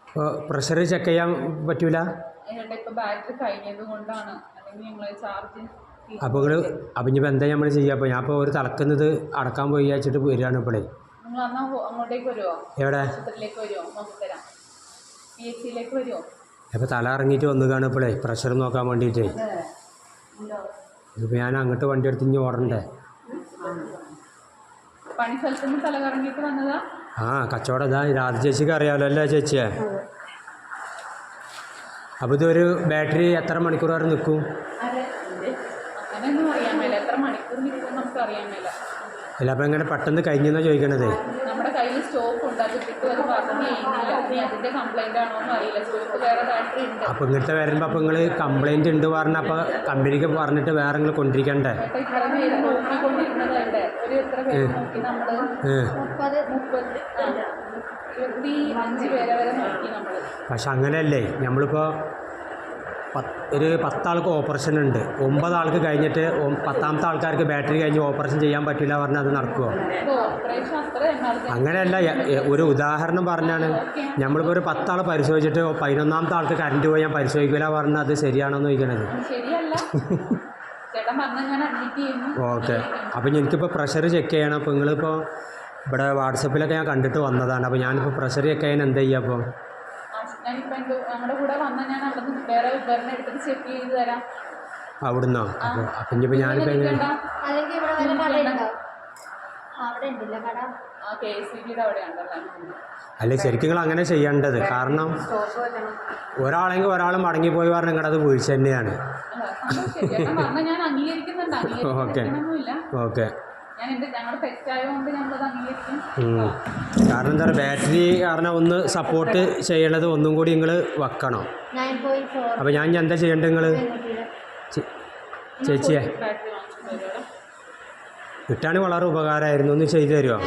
അപ്പോൾ pressure check ചെയ്യാൻ പറ്റൂല. ബാറ്ററി കഴിഞ്ഞത് കൊണ്ടാണ്, അല്ലെങ്കിൽ ഞങ്ങൾ ചാർജ്. അപ്പോൾ ഇനിയിപ്പോൾ എന്താ നമ്മൾ ചെയ്യുക? അപ്പോൾ ഞാൻ ഇപ്പോൾ ഒരു തളക്കുന്നത് അടക്കാൻ പോയി വെച്ചിട്ട് വരികയാണ് ഇപ്പോഴേ. നിങ്ങൾ എന്നാൽ അങ്ങോട്ടേക്ക് വരുമോ? എവിടെ? ആശുപത്രിയിലേക്ക് വരുമോ? നോക്കിത്തരാം. PHC-യിലേക്ക് വരുമോ? അപ്പോൾ തല ഇറങ്ങിയിട്ട് വന്നുകാണ് ഇപ്പോഴേ പ്രഷർ നോക്കാൻ വേണ്ടിയിട്ടേ. ഇതിപ്പോൾ ഞാൻ അങ്ങോട്ട് വണ്ടി എടുത്ത് ഇനി ഓടണ്ടേ? പണി സ്ഥലത്ത് നിന്ന് തല കറങ്ങിയിട്ട് വന്നതാ? ആ, കച്ചവടം ഇതാ രാധ ചേച്ചിക്ക് അറിയാമല്ലോ അല്ലേ ചേച്ചിയെ? അപ്പോൾ ഇതൊരു ബാറ്ററി എത്ര മണിക്കൂർ വരെ നിൽക്കും? അങ്ങനെയൊന്നും അറിയാൻ മേല, എത്ര മണിക്കൂർ നിൽക്കും നമുക്ക് അറിയാൻ മേല. അല്ല, അപ്പോൾ എങ്ങനെ പെട്ടെന്ന് കഴിഞ്ഞെന്നാണ് ചോദിക്കണത്. നമ്മുടെ കയ്യിൽ സ്റ്റോക്ക് ഉണ്ട്, അത് കിട്ടും, അത് പറഞ്ഞു ചെയ്യുന്നില്ല. ഇനി അതിൻ്റെ കംപ്ലൈൻ്റ് ആണോ എന്ന് അറിയില്ല. സ്റ്റോക്ക് വേറെ ബാറ്ററി ഉണ്ട്. അപ്പോൾ ഇങ്ങനത്തെ വരുമ്പോൾ അപ്പോൾ നിങ്ങൾ കംപ്ലയിൻറ്റ് ഉണ്ട് പറഞ്ഞാൽ അപ്പോൾ കമ്പനിക്ക് പറഞ്ഞിട്ട് വേറെ നിങ്ങൾ കൊണ്ടിരിക്കണ്ടേ? ഇത്ര പേര് നോക്കിക്കൊണ്ടിരുന്നത് ഇവിടെ ഒരു എത്ര പേര് നോക്കി നമ്മൾ? 25 പേരെ വരെ നോക്കി നമ്മൾ. പക്ഷെ അങ്ങനെയല്ലേ, നമ്മളിപ്പോൾ ഒരു 10 ആൾക്ക് ഓപ്പറേഷൻ ഉണ്ട്, 9 ആൾക്ക് കഴിഞ്ഞിട്ട് 10ാമത്തെ ആൾക്കാർക്ക് ബാറ്ററി കഴിഞ്ഞ് ഓപ്പറേഷൻ ചെയ്യാൻ പറ്റില്ല പറഞ്ഞാൽ അത് നടക്കുമോ? അങ്ങനെയല്ല, ഒരു ഉദാഹരണം പറഞ്ഞാണ്. നമ്മളിപ്പോൾ ഒരു 10 ആൾ പരിശോധിച്ചിട്ട് 11ാമത്തെ ആൾക്ക് കറണ്ട് പോയി ഞാൻ പരിശോധിക്കില്ല പറഞ്ഞാൽ അത് ശരിയാണോ എന്ന് ചോദിക്കണത്? ഓക്കെ. അപ്പം എനിക്കിപ്പോൾ പ്രഷർ ചെക്ക് ചെയ്യണം. അപ്പോൾ നിങ്ങളിപ്പോൾ ഇവിടെ വാട്സപ്പിലൊക്കെ ഞാൻ കണ്ടിട്ട് വന്നതാണ്. അപ്പോൾ ഞാനിപ്പോൾ പ്രഷർ ചെക്ക് ചെയ്യാൻ എന്താ ചെയ്യുക? അപ്പോൾ നമ്മുടെ കൂടെ വന്നാൽ ഞാൻ അവിടെ നിന്ന് വേറെ ഉപകരണം എടുത്തിട്ട് ചെക്ക് ചെയ്ത് തരാം. അവിടുന്നോ? അപ്പം ഇനിയിപ്പോൾ ഞാനിപ്പോൾ അല്ല, ശരിക്കും നിങ്ങൾ അങ്ങനെ ചെയ്യേണ്ടത്. കാരണം ഒരാളെങ്കിൽ ഒരാൾ മടങ്ങിപ്പോയി പറഞ്ഞാൽ നിങ്ങളുടെ അത് വീഴ്ച തന്നെയാണ്. Okay okay. കാരണം എന്താ പറയുക, ബാറ്ററി കാരണം ഒന്ന് സപ്പോർട്ട് ചെയ്യണത് ഒന്നും കൂടി നിങ്ങൾ വെക്കണം. അപ്പോൾ ഞാൻ എന്താ ചെയ്യേണ്ടത്? നിങ്ങൾ ചേച്ചിയെ കിട്ടാണെങ്കിൽ വളരെ ഉപകാരമായിരുന്നു, ഒന്ന് ചെയ്തു തരുമോ?